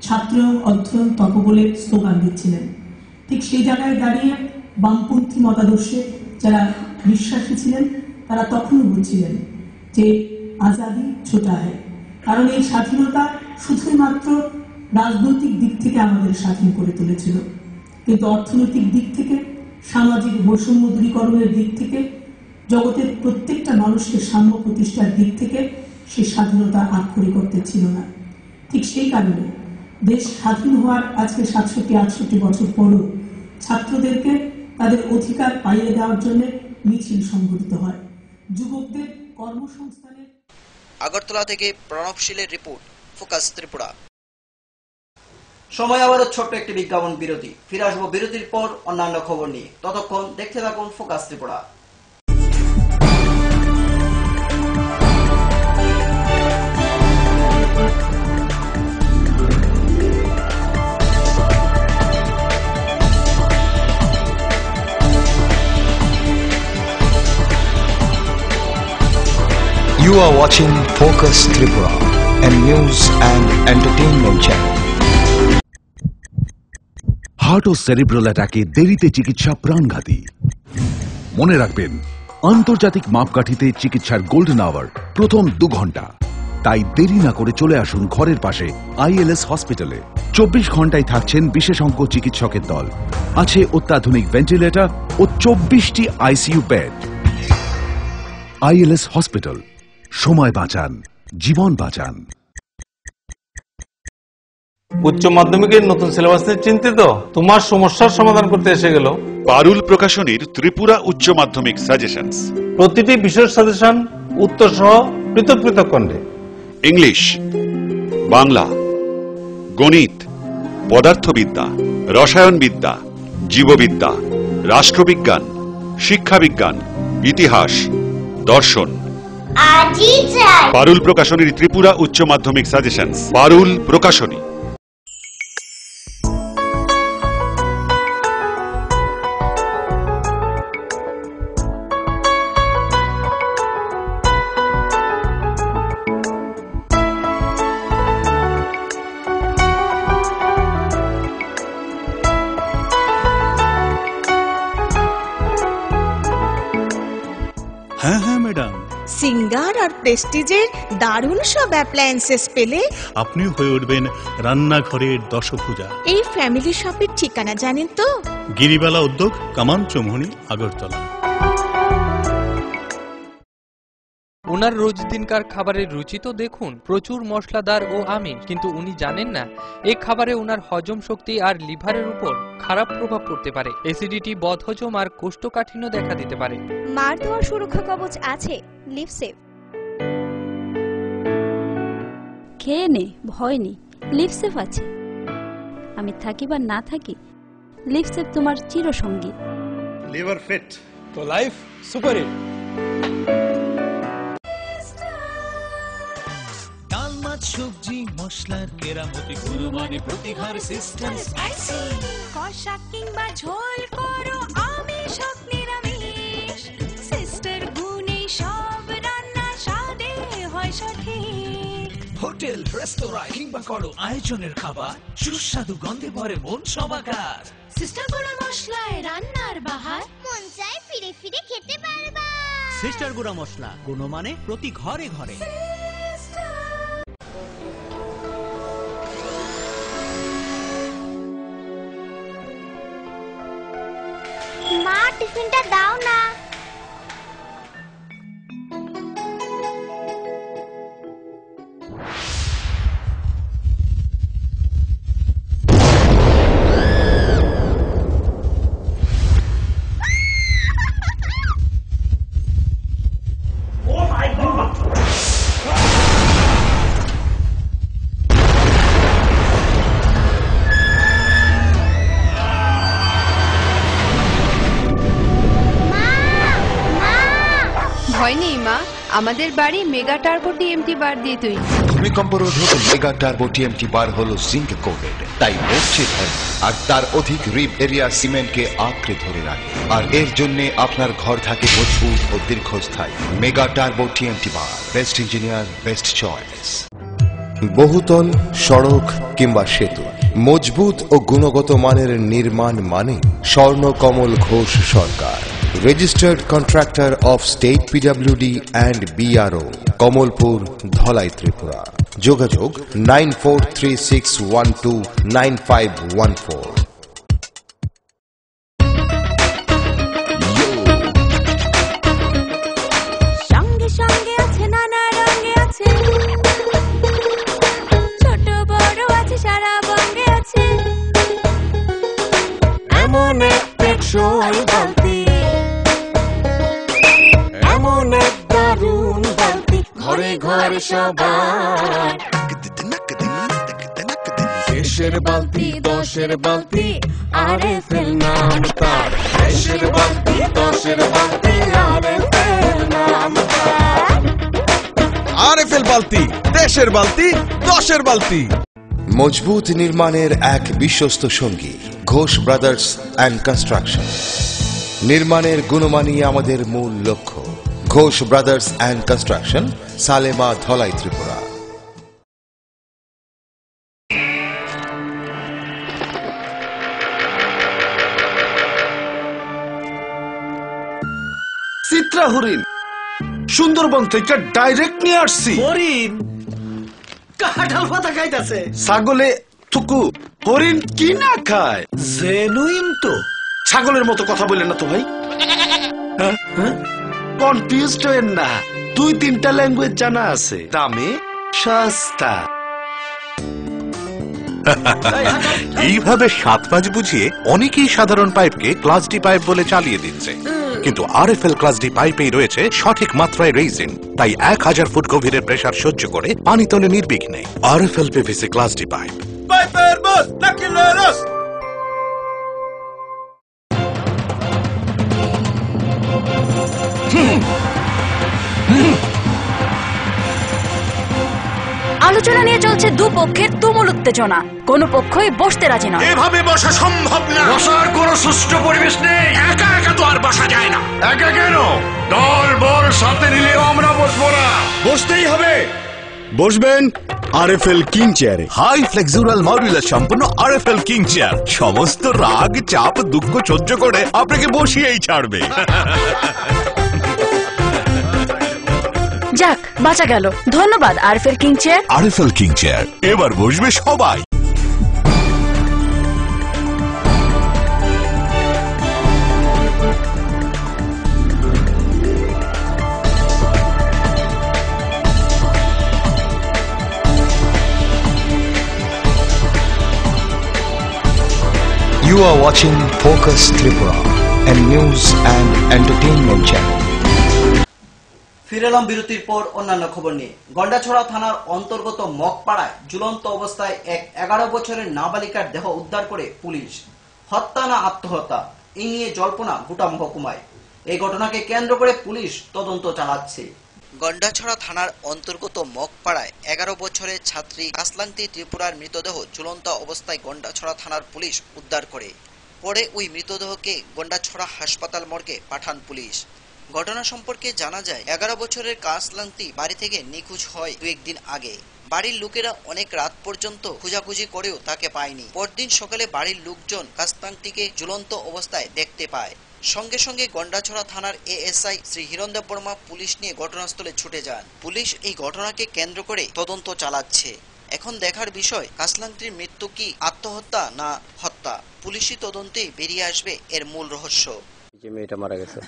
ছাত্র অধ্যয়ন তপ বলে স্লোগান দিচ্ছিলেন। ঠিক সেই জায়গায় দাঁড়িয়ে বামপন্থী মতাদর্শে যারা বিশ্বাসী ছিলেন তারা তখনও বলছিলেন যে আজাদি ছোটা হয়, কারণ এই স্বাধীনতা শুধুই মাত্র রাজনৈতিক দিক থেকে আমাদের স্বাধীন করে তুলেছিল, কিন্তু অর্থনৈতিক দিক থেকে, সামাজিক বৈষম্য দূরীকরণের দিক থেকে, জগতের প্রত্যেকটা মানুষকে সাম্য প্রতিষ্ঠার দিক থেকে সেই স্বাধীনতা আক্ষরিক করতে ছিল না। ঠিক সেই কারণে দেশ স্বাধীন হওয়ার আজকে 67-68 বছর পরও ছাত্রদেরকে তাদের অধিকার পাইয়ে দেওয়ার জন্য মিছিল সংগঠিত হয়। যুবকদের কর্মসংস্থানের। আগরতলা থেকে প্রণবশীলের রিপোর্ট, ফোকাস ত্রিপুরা। সময় আবারও ছোট্ট একটি বিজ্ঞাপন বিরতি। ফিরে আসবো বিরতির পর অন্যান্য খবর নিয়ে। ততক্ষণ দেখতে থাকুন focus Tripura. You are watching Focus Tripura, a news and entertainment channel. Heart ও সেরিব্রাল অ্যাটাকে দেরিতে চিকিৎসা প্রাণঘাতী। মনে রাখবেন, আন্তর্জাতিক মাপকাঠিতে চিকিৎসার গোল্ডেন আওয়ার প্রথম 2 ঘন্টা। তাই দেরি না করে চলে আসুন ঘরের পাশে আইএলএস হসপিটালে। 24 ঘন্টায় থাকছেন বিশেষজ্ঞ চিকিৎসকের দল। আছে অত্যাধুনিক ভেন্টিলেটর ও 24টি আইসিইউ বেড। আইএলএস হসপিটাল, সময় বাঁচান, জীবন বাঁচান। উচ্চ মাধ্যমিকের নতুন সিলেবাস নিয়ে চিন্তিত? তোমার সমস্যার সমাধান করতে এসে গেল পারুল প্রকাশনীর ত্রিপুরা উচ্চ মাধ্যমিক সাজেশনস। প্রতিটি বিষয়ের সাজেশন উত্তর সহ পৃথক পৃথক খণ্ডে। ইংলিশ, বাংলা, গণিত, পদার্থবিদ্যা, রসায়নবিদ্যা, জীববিদ্যা, রাষ্ট্রবিজ্ঞান, শিক্ষাবিজ্ঞান, ইতিহাস, দর্শন। পারুল প্রকাশনীর ত্রিপুরা উচ্চ মাধ্যমিক সাজেশনস। পারুল প্রকাশনী। হ্যাঁ হ্যাঁ ম্যাডাম, সিঙ্গার আর প্রেস্টিজের দারুণ সব অ্যাপ্লায়েন্সেস পেলে আপনিও হয়ে উঠবেন রান্নাঘরের দশভুজা। এই ফ্যামিলি শপের ঠিকানা জানেন তো? গিরিবালা উদ্যোগ, কামান চৌমুহনী, আগরতলা। ওনার রোজ দিনকার খাবারের রুচি তো দেখুন, প্রচুর মশলাদার ও আমিষ, কিন্তু উনি জানেন না এই খাবারে ওনার হজম শক্তি আর লিভারের উপর খারাপ প্রভাব পড়তে পারে। অ্যাসিডিটি, বদহজম আর কোষ্ঠকাঠিন্য দেখা দিতে পারে। মার দেওয়ার সুরক্ষা কবচ আছে লিভসেভ। খেয়ে নে, ভয় নেই, লিভসেভ আছে। আমি থাকি বা না থাকি, লিভসেভ তোমার চিরসঙ্গী। লিভার ফিট তো লাইফ সুপার হিট। ডাল, মাছ, সবজি, মশলার কেরামতি, গুণমানে প্রতিহার সিস্টেম স্পাইসি। কষা কিংবা ঝোল করো আমিষ হোক নিরামিষ, সিস্টার গুণে সব রান্না স্বাদে হয় সঠিক। হোটেল, রেস্তোরাঁ কিংবা করো আয়োজনের খাবার, সুস্বাদু গন্ধে ভরে মন সমাকার। সিস্টার গুঁড়া মশলায় রান্নার বাহার, মন চায় ফিরে ফিরে খেতে পারবা। সিস্টার গুঁড়া মশলা, গুণমানে প্রতি ঘরে ঘরে। মা, টিফিনটা দাও না। ভয় নেই মা, আমাদের বাড়ি মেগা টার্বো টিএমটি বার দিয়ে তৈরি। ভূমিকম্প রোধক মেগা টার্বো টিএমটি বার হলো জিঙ্ক কোটেড, তাই মরছে ধরে আর তার অধিক রিব এরিয়া সিমেন্টকে আঁকড়ে ধরে রাখে। আর এর জন্য আপনার ঘর থাকে মজবুত ও দীর্ঘস্থায়ী। মেগা টার্বো টিএমটি বার, বেস্ট ইঞ্জিনিয়ার, বেস্ট চয়েস। বহুতল, সড়ক কিংবা সেতু, মজবুত ও গুণগত মানের নির্মাণ মানে Swarnakamal Ghosh Sarkar, registered contractor of state PWD and BRO, Kamalpur, Dhalai, Tripura. যোগাযোগ 9436129514। সঙ্গে সঙ্গে আছে, নানা রঙে আছে, ছোট বড় আছে, সারা বঙ্গে আছে। এমন এক টেকসই বালতি, এমন এক দারুণ বালতি, ঘরে ঘরে সবার। দেশের বালতি, দশের বালতি, RFL নাম তার। দেশের বালতি, দশের বালতি, RFL নাম তার। RFL বালতি, দেশের বালতি, দশের বালতি। মজবুত নির্মাণের এক বিশ্বস্ত সঙ্গী, ঘোষ ব্রাদার্স অ্যান্ড কনস্ট্রাকশন। নির্মাণের গুণমানই আমাদের মূল লক্ষ্য। Ghosh brothers and construction, Salema, Dhalai, Tripura. Chitra হরিণ সুন্দরবন থেকে ডাইরেক্ট নিয়ে আসছি। হরিণ কাঁঠাল পাতা খাইতেছে। ছাগলে থুকু, হরিণ কি না খায়? জেনুইন তো। ছাগলের মতো কথা বললেন না তো ভাই। কনফিউজড হয়েন না, 2-3টা ল্যাঙ্গুয়েজ জানা আছে, দামে সস্তা। এইভাবে 7-5 বুঝিয়ে অনেকেই সাধারণ পাইপকে ক্লাস ডি পাইপ বলে চালিয়ে দিচ্ছে, কিন্তু RFL ক্লাস ডি পাইপেই রয়েছে সঠিক মাত্রায় রেইজিন, তাই 1000 ফুট গভীরের প্রেসার সহ্য করে পানি তোলে নির্বিঘ্নে। RFL PVC class D pipe. পাইপের বস নাকিলেরস। আলোচনা নিয়ে চলছে দুপক্ষের তুমুল উত্তেজনা, কোন পক্ষই বসতে রাজি নয়। এভাবে বসা সম্ভব না, বসার কোনো সুষ্ঠু পরিবেশ নেই। একা একা তো আর বসা যায় না। একা কেন, দল বল সাথে নিলেও আমরা বসবো না। বসতেই হবে। বসবেন RFL কিং চেয়ারে। হাই ফ্লেক্সুরাল মডুলার সম্পন্ন RFL কিং চেয়ার সমস্ত রাগ, চাপ, দুঃখ সহ্য করে আপনাকে বসিয়েই ছাড়বে। যাক, বাঁচা গেল। ধন্যবাদ RFL king chair. RFL king chair, এবার বসবে সবাই। You are watching Focus Tripura, a news and entertainment channel. ফিরে এলাম বিরতির পর অন্যান্য খবর নিয়ে। গন্ডাছড়া থানার অন্তর্গত মগপাড়ায় ঝুলন্ত অবস্থায় এক 11 বছরের নাবালিকার দেহ উদ্ধার করে পুলিশ। হত্যা না আত্মহত্যা এই নিয়ে জল্পনা গোটা মহকুমায়। এই ঘটনাকে কেন্দ্র করে পুলিশ তদন্ত চালাচ্ছে। গন্ডাছড়া থানার অন্তর্গত মগপাড়ায় 11 বছরের ছাত্রী কাসলাংতি ত্রিপুরার মৃতদেহ ঝুলন্ত অবস্থায় গন্ডাছড়া থানার পুলিশ উদ্ধার করে। পরে ওই মৃতদেহকে গন্ডাছড়া হাসপাতাল মর্গে পাঠান পুলিশ। ঘটনা সম্পর্কে জানা যায়, 11 বছরের কাসলাংতি বাড়ি থেকে নিখোঁজ হয় 2 দিন আগে। বাড়ির লোকেরা অনেক রাত পর্যন্ত খোঁজাখুঁজি করেও তাকে পায়নি। পরদিন সকালে বাড়ির লোকজন কাসলাংতিকে ঝুলন্ত অবস্থায় দেখতে পায়। সঙ্গে সঙ্গে গন্ডাছড়া থানার এএসআই শ্রী হিরণদেব বর্মা পুলিশ নিয়ে ঘটনাস্থলে ছুটে যান। পুলিশ এই ঘটনাকে কেন্দ্র করে তদন্ত চালাচ্ছে। এখন দেখার বিষয়, কাসলাংতির মৃত্যু কি আত্মহত্যা না হত্যা। পুলিশি তদন্তেই বেরিয়ে আসবে এর মূল রহস্য। যে মেয়েটা মারা গেছে,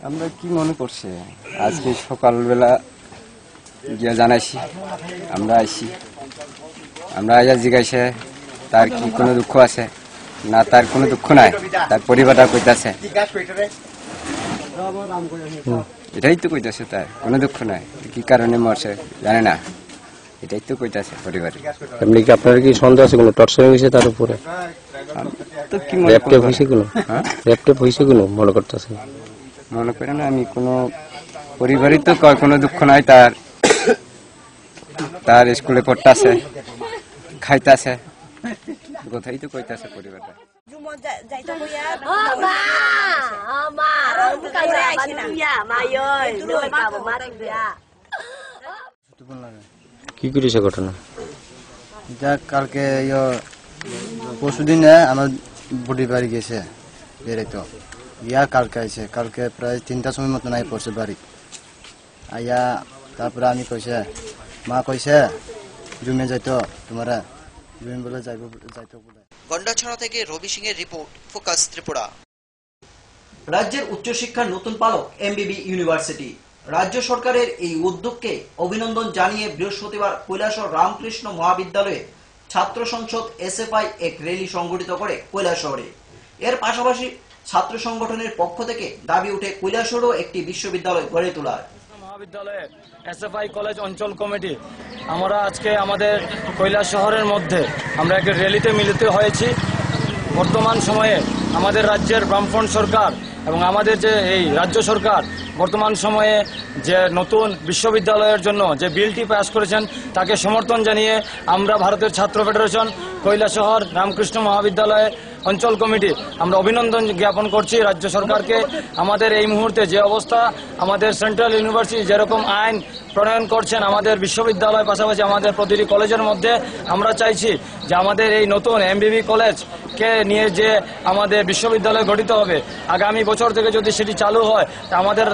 আমরা কি মনে করছি, আজকে সকালবেলা গিয়ে জানাইছি, আমরা আইছি, আমরা আইয়া জিজ্ঞাসা তার কি কোনো দুঃখ আছে না, তার কোনো দুঃখ নাই, তার পরিবারটা কইতাছে, এটাই তো কইতাছে, তার কোনো দুঃখ নাই, কি কারণে মরছে জানে না, এটাই তো কইতাছে পরিবারে। এমনি কি আপনার কি সন্দেহ আছে, কোনো টর্চার হয়েছে তার উপরে? তো কি র্যাপটেপ হয়েছে কোনো, র্যাপটেপ হয়েছে কোনো মনে করতেছে? মনে করেন আমি কোনো পরিবারই তো কয় কোনো দুঃখ নাই, তার তার স্কুলে পড়তাছে, খাইতাছে, কোথায় তো কইতাছে পরিবারটা। কি করেছে ঘটনা? কালকে পরশুদিন আমার বুড়ি বাড়ি গেছে বেড়াইতো, ইয়া কালকে আইছে, কালকে প্রায় 3টার সময় মতন আই পড়ছে বাড়ি আইয়া। তারপরে আমি কইছে, মা কইছে জুমে যাইতো, তোমারা জুমে বলে যাইতো। গন্ডাছড়া থেকে রবি সিং এর রিপোর্ট, ফোকাস ত্রিপুরা। রাজ্যের উচ্চশিক্ষার নতুন পালক এমবিবি ইউনিভার্সিটি। রাজ্য সরকারের এই উদ্যোগকে অভিনন্দন জানিয়ে বৃহস্পতিবার কৈলাসহর রামকৃষ্ণ মহাবিদ্যালয়ে ছাত্র সংসদ এসএফআই এক র্যালি সংগঠিত করে কৈলাসহরে। এর পাশাপাশি ছাত্র সংগঠনের পক্ষ থেকে দাবি উঠে কৈলাসহরও একটি বিশ্ববিদ্যালয় গড়ে তোলার। মহাবিদ্যালয়ের এসএফআই কলেজ অঞ্চল কমিটি আমরা আজকে আমাদের কৈলাসহরের মধ্যে আমরা একটা র্যালিতে মিলিত হয়েছি। বর্তমান সময়ে আমাদের রাজ্যের বামফ্রন্ট সরকার এবং আমাদের যে এই রাজ্য সরকার বর্তমান সময়ে যে নতুন বিশ্ববিদ্যালয়ের জন্য যে বিলটি পাস করেছেন তাকে সমর্থন জানিয়ে আমরা ভারতের ছাত্র ফেডারেশন কৈলাসহর রামকৃষ্ণ মহাবিদ্যালয় অঞ্চল কমিটি আমরা অভিনন্দন জ্ঞাপন করছি রাজ্য সরকারকে। আমাদের এই মুহূর্তে যে অবস্থা, আমাদের সেন্ট্রাল ইউনিভার্সিটি যেরকম আইন প্রণয়ন করছেন আমাদের বিশ্ববিদ্যালয় পাশাপাশি আমাদের প্রতিটি কলেজের মধ্যে, আমরা চাইছি যে আমাদের এই নতুন এমবিবি কলেজকে নিয়ে যে আমাদের বিশ্ববিদ্যালয় গঠিত হবে আগামী বছর থেকে যদি সেটি চালু হয়, তা আমাদের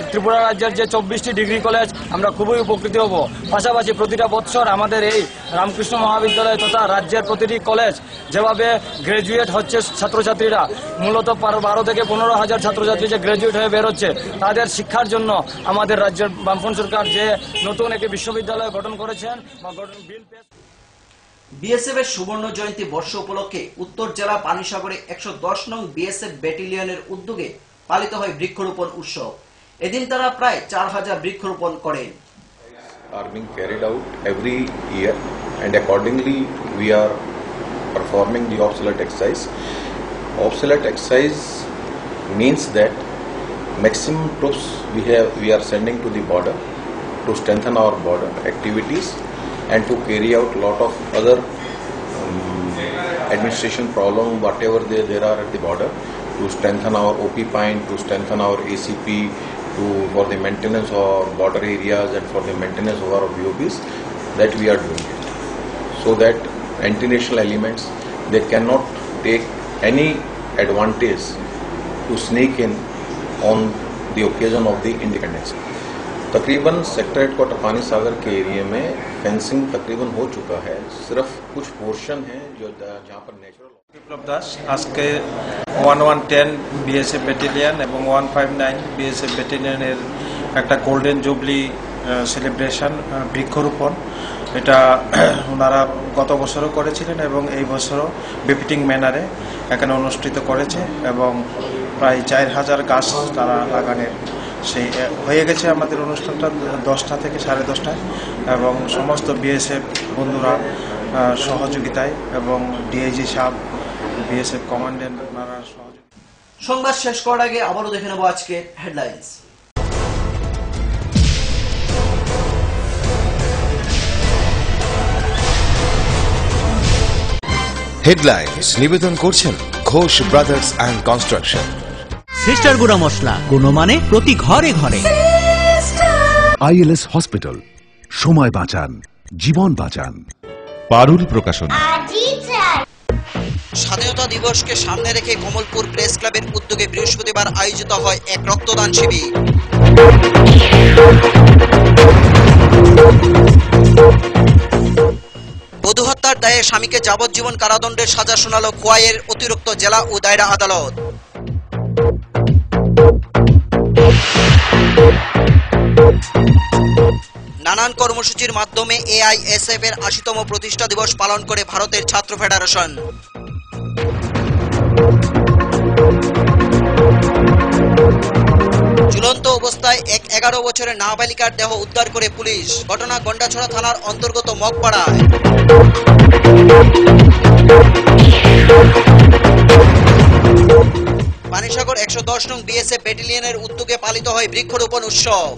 ত্রিপুরা রাজ্যের যে 24টি ডিগ্রি কলেজ আমরা খুবই উপকৃত হব। পাশাপাশি প্রতিটা বছর আমাদের এই রামকৃষ্ণ মহাবিদ্যালয় তথা রাজ্যের প্রতিটি কলেজ যেভাবে গ্রাজুয়েট হচ্ছে ছাত্রছাত্রীরা, মূলত 12 থেকে 15,000 ছাত্রছাত্রী যে গ্রাজুয়েট হয়ে বেরোচ্ছে, তাদের শিক্ষার জন্য আমাদের রাজ্যের বামফ্রন্ট সরকার যে নতুন একটি বিশ্ববিদ্যালয় গঠন করেছেন বা বিল পেশ। বিএসএফ এর সুবর্ণ জয়ন্তী বর্ষ উপলক্ষে উত্তর জেলা পানিসাগরে 110 নং বিএসএফ ব্যাটালিয়নের উদ্যোগে পালিত হয় বৃক্ষরোপণ উৎসব। এদিন তারা প্রায় 4000 বৃক্ষরোপণ করেন। Are being carried out every year, and accordingly we are performing the obsolete exercise. Obsolete exercise means that maximum troops we are sending to the border to strengthen our border activities and to carry out a lot of other administration problem whatever there are at the border, to strengthen our OP point, to strengthen our ACP, for the maintenance of our border areas and for the maintenance of our BOPs, that we are doing it, so that anti-national elements, they cannot take any advantage to sneak in on the occasion of the independence. तकरीबन sector headquarter पानी सागर के area में fencing तकरीबन हो चुका है, सिर्फ कुछ पोर्शन है जो जहाँ पर नेचुरल। বিপ্লব দাস আজকে 1110 বিএসএফ ব্যাটালিয়ন এবং 159 বিএসএফ ব্যাটালিয়নের একটা গোল্ডেন জুবলি সেলিব্রেশন বৃক্ষরোপণ, এটা ওনারা গত বছরও করেছিলেন এবং এই বছরও বেপিটিং ম্যানারে এখানে অনুষ্ঠিত করেছে এবং প্রায় 4000 গাছ তারা লাগানের সেই হয়ে গেছে আমাদের অনুষ্ঠানটা 10টা থেকে 10:30টায় এবং সমস্ত বিএসএফ বন্ধুরা সহযোগিতায় এবং ডিআইজি সাহেব বিএসএফ কমান্ডেন্ট ওনারা সহযোগিতা। সংবাদ শেষ করার আগে আবারও দেখে নেব আজকে হেডলাইন্স। হেডলাইন্স নিবেদন করছেন Ghosh brothers and construction. Sister গুঁড়া মশলা, গুণমানে প্রতি ঘরে ঘরে। আইএলএস হসপিটাল, সময় বাঁচান, জীবন বাঁচান। পারুল প্রকাশনা। স্বাধীনতা দিবসকে সামনে রেখে কমলপুর প্রেস ক্লাবের উদ্যোগে বৃহস্পতিবার আয়োজিত হয় এক রক্তদান শিবির। বধূ হত্যার দায়ে স্বামীকে যাবজ্জীবন কারাদণ্ডের সাজা শোনালো খোয়াইয়ের অতিরিক্ত জেলা ও দায়রা আদালত। নানান কর্মসূচির মাধ্যমে এআইএসএফ এর ৮০তম প্রতিষ্ঠা দিবস পালন করে ভারতের ছাত্র ফেডারেশন। ঝুলন্ত অবস্থায় এক 11 বছরের নাবালিকার দেহ উদ্ধার করে পুলিশ। ঘটনা গন্ডাছড়া থানার অন্তর্গত মগপাড়ায়। পানিসাগর ১১০ নং বিএসএফ ব্যাটালিয়নের উদ্যোগে পালিত হয় বৃক্ষরোপণ উৎসব।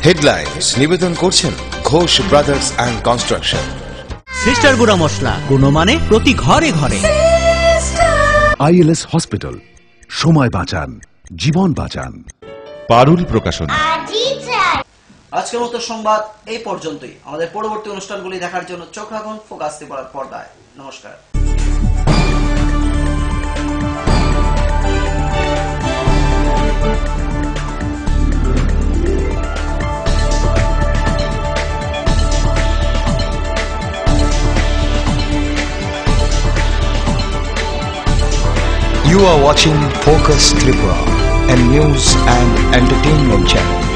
হেডলাইন্স নিবেদন করছেন Ghosh brothers and construction. Sister গুঁড়া মশলা, গুণমানে প্রতি ঘরে ঘরে। আইএলএস হসপিটাল, সময় বাঁচান, জীবন বাঁচান। পারুল প্রকাশনা। আজকের মতো সংবাদ এই পর্যন্তই। আমাদের পরবর্তী অনুষ্ঠানগুলি দেখার জন্য চোখ রাখুন ফোকাস ত্রিপুরার পর্দায়। নমস্কার। You are watching Focus Tripura, a news and entertainment channel.